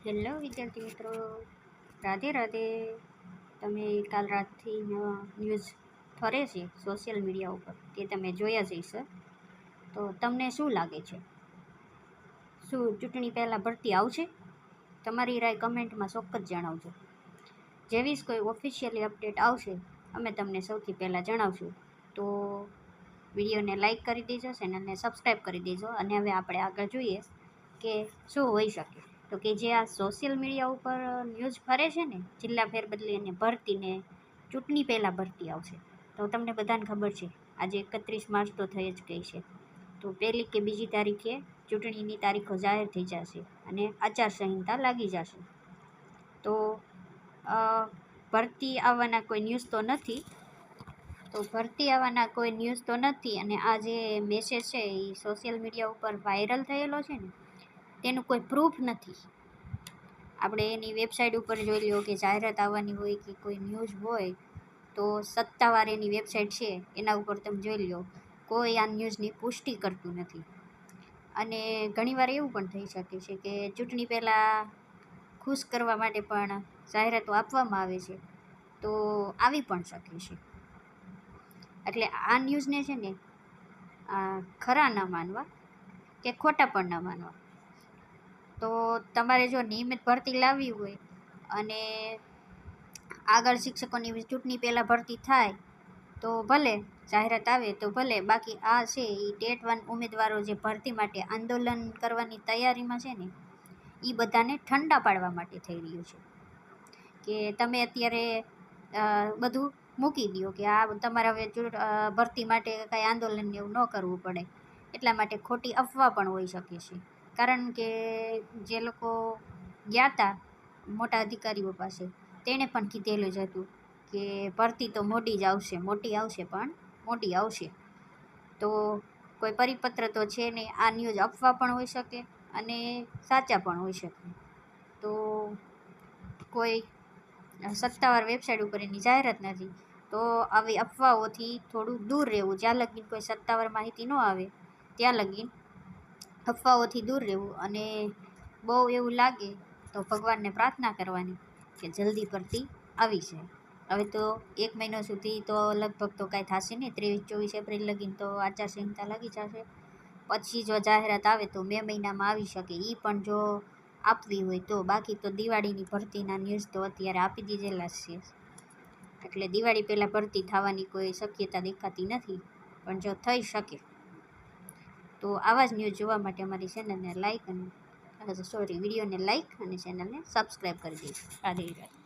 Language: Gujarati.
હેલો વિદ્યાર્થી મિત્રો, રાધે રાધે. તમે કાલ રાતથી ન્યૂઝ ફરે છે સોશિયલ મીડિયા ઉપર, તે તમે જોયા જ હશે. તો તમને શું લાગે છે, શું ચૂંટણી પહેલાં ભરતી આવશે? તમારી રાય કમેન્ટમાં ચોક્કસ જણાવજો. જેવી જ કોઈ ઓફિશિયલી અપડેટ આવશે, અમે તમને સૌથી પહેલાં જણાવશું. તો વિડીયોને લાઈક કરી દેજો, ચેનલને સબસ્ક્રાઈબ કરી દેજો. અને હવે આપણે આગળ જોઈએ કે શું હોઈ શકે. તો કે જે આ સોશિયલ મીડિયા ઉપર ન્યૂઝ ફરે છે ને, જિલ્લા ફેરબદલી અને ભરતીને ચૂંટણી પહેલાં ભરતી આવશે. તો તમને બધાને ખબર છે આજે 31 માર્ચ તો થઈ જ ગઈ છે. તો પહેલી કે બીજી તારીખે ચૂંટણીની તારીખો જાહેર થઈ જશે અને આચારસંહિતા લાગી જશે. તો ભરતી આવવાના કોઈ ન્યૂઝ તો નથી. અને આ જે મેસેજ છે એ સોશિયલ મીડિયા ઉપર વાયરલ થયેલો છે ને, તેનું કોઈ પ્રૂફ નથી. આપણે એની વેબસાઇટ ઉપર જોઈ લો કે જાહેરાત આવવાની હોય કે કોઈ ન્યૂઝ હોય તો સત્તાવાર એની વેબસાઇટ છે એના ઉપર તમે જોઈ લો, કોઈ આ ન્યૂઝની પુષ્ટિ કરતું નથી. અને ઘણીવાર એવું પણ થઈ શકે છે કે ચૂંટણી પહેલાં ખુશ કરવા માટે પણ જાહેરાતો આપવામાં આવે છે, તો આવી પણ શકે છે. એટલે આ ન્યૂઝને છે ને ખરા ન માનવા કે ખોટા પણ ન માનવા. તો તમારે જો નિયમિત ભરતી લાવવી હોય અને આગળ શિક્ષકોની ચૂંટણી પહેલાં ભરતી થાય તો ભલે, જાહેરાત આવે તો ભલે. બાકી આ છે એ ટેટ 1 ઉમેદવારો જે ભરતી માટે આંદોલન કરવાની તૈયારીમાં છે ને, એ બધાને ઠંડા પાડવા માટે થઈ રહ્યું છે. કે તમે અત્યારે બધું મૂકી દો કે આ તમારે હવે ભરતી માટે કાંઈ આંદોલન એવું ન કરવું પડે. એટલા માટે ખોટી અફવા પણ હોઈ શકે છે. કારણ કે જે લોકો ગયા હતા મોટા અધિકારીઓ પાસે, તેણે પણ કીધેલું જ હતું કે ભરતી તો મોટી આવશે પણ મોટી આવશે. તો કોઈ પરિપત્ર તો છે નહીં. આ ન્યૂઝ અફવા પણ હોઈ શકે અને સાચા પણ હોઈ શકે. તો કોઈ સત્તાવાર વેબસાઇટ ઉપર એની જાહેરાત નથી, તો આવી અફવાઓથી થોડું દૂર રહેવું. જ્યાં લગી કોઈ સત્તાવાર માહિતી ન આવે ત્યાં લગી અફવાઓથી દૂર રહેવું. અને બહુ એવું લાગે તો ભગવાનને પ્રાર્થના કરવાની કે જલ્દી ભરતી આવી જાય. હવે તો 1 મહિનો સુધી તો લગભગ તો કાંઈ થશે નહીં. 23-24 એપ્રિલ લગીને તો આચારસંહિતા લાગી જશે. પછી જો જાહેરાત આવે તો મે મહિનામાં આવી શકે, એ પણ જો આપવી હોય તો. બાકી તો દિવાળીની ભરતીના ન્યૂઝ તો અત્યારે આપી દીધેલા જ છે. એટલે દિવાળી પહેલાં ભરતી થવાની કોઈ શક્યતા દેખાતી નથી, પણ જો થઈ શકે તો આવા જ ન્યૂઝ જોવા માટે અમારી ચેનલને વિડીયોને લાઈક અને ચેનલને સબસ્ક્રાઈબ કરી દેજો. રાધે રાધે.